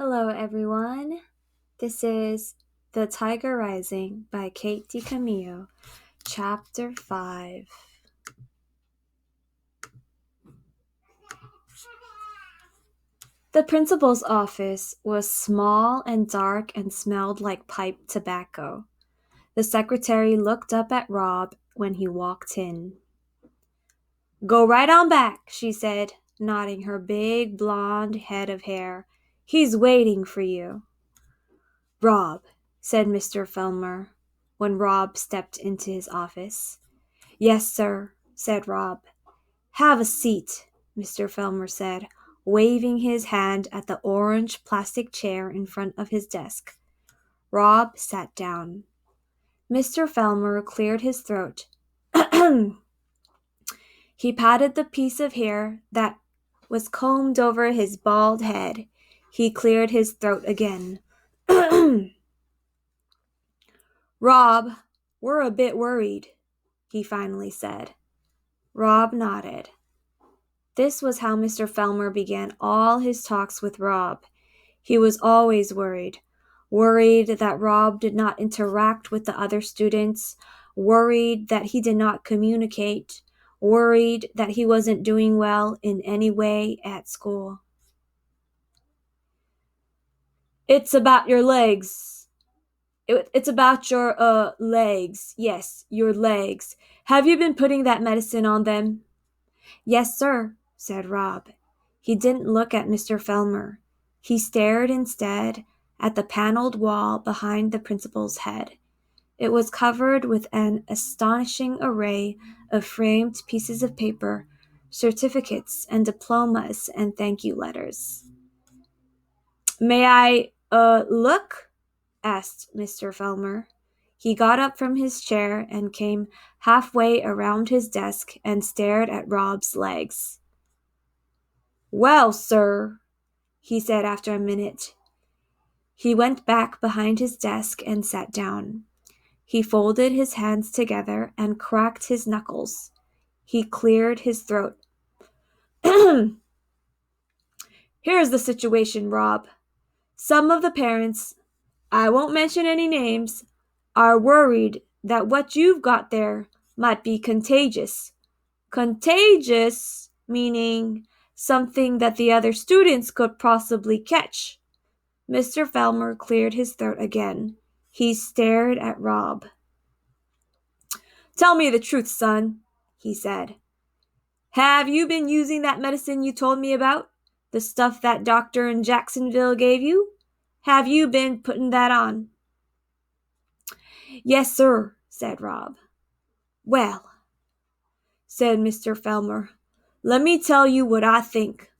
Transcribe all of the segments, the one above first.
Hello, everyone. This is The Tiger Rising by DiCamillo, Chapter 5. The principal's office was small and dark and smelled like pipe tobacco. The secretary looked up at Rob when he walked in. "Go right on back," she said, nodding her big blonde head of hair. "He's waiting for you." "Rob," said Mr. Felmer, when Rob stepped into his office. "Yes, sir," said Rob. "Have a seat," Mr. Felmer said, waving his hand at the orange plastic chair in front of his desk. Rob sat down. Mr. Felmer cleared his throat. He patted the piece of hair that was combed over his bald head. He cleared his throat again. "Rob, we're a bit worried," he finally said. Rob nodded. This was how Mr. Felmer began all his talks with Rob. He was always worried that Rob did not interact with the other students, worried that he did not communicate, worried that he wasn't doing well in any way at school. "It's about your legs. It's about your, legs. Yes, your legs. Have you been putting that medicine on them?" "Yes, sir," said Rob. He didn't look at Mr. Felmer. He stared instead at the paneled wall behind the principal's head. It was covered with an astonishing array of framed pieces of paper, certificates and diplomas and thank you letters. "May I, look?" asked Mr. Felmer. He got up from his chair and came halfway around his desk and stared at Rob's legs. "Well, sir," he said after a minute. He went back behind his desk and sat down. He folded his hands together and cracked his knuckles. He cleared his throat. "Here's the situation, Rob. Some of the parents, I won't mention any names, are worried that what you've got there might be contagious. Contagious meaning something that the other students could possibly catch." Mr. Felmer cleared his throat again. He stared at Rob. "Tell me the truth, son," he said. "Have you been using that medicine you told me about? The stuff that doctor in Jacksonville gave you? Have you been putting that on?" "Yes, sir," said Rob. "Well," said Mr. Felmer, "let me tell you what I think.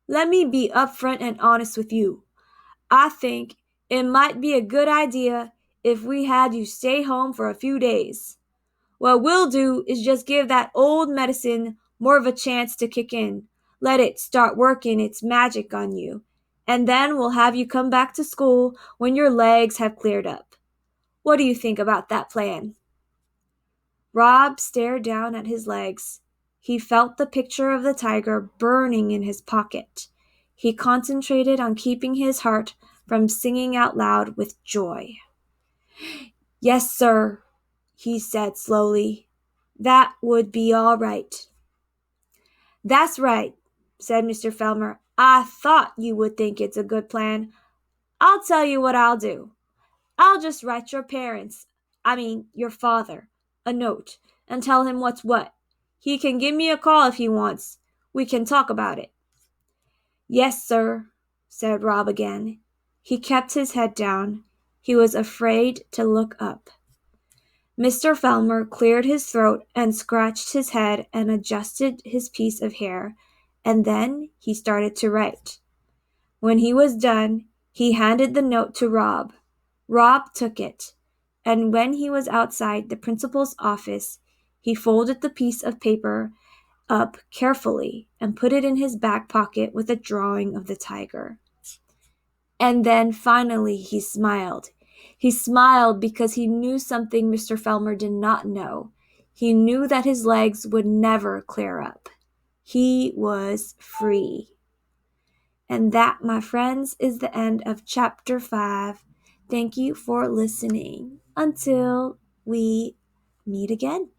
Let me be upfront and honest with you. I think it might be a good idea if we had you stay home for a few days. What we'll do is just give that old medicine more of a chance to kick in, let it start working its magic on you, and then we'll have you come back to school when your legs have cleared up. What do you think about that plan?" Rob stared down at his legs. He felt the picture of the tiger burning in his pocket. He concentrated on keeping his heart from singing out loud with joy. "Yes, sir," he said slowly. "That would be all right." "That's right," said Mr. Felmer. "I thought you would think it's a good plan. I'll tell you what I'll do. I'll just write your your father, a note and tell him what's what. He can give me a call if he wants. We can talk about it." "Yes, sir," said Rob again. He kept his head down. He was afraid to look up. Mr. Felmer cleared his throat and scratched his head and adjusted his piece of hair, and then he started to write. When he was done, he handed the note to Rob. Rob took it, and when he was outside the principal's office, he folded the piece of paper up carefully and put it in his back pocket with a drawing of the tiger. And then finally he smiled. He smiled because he knew something Mr. Felmer did not know. He knew that his legs would never clear up. He was free. And that, my friends, is the end of chapter 5. Thank you for listening. Until we meet again.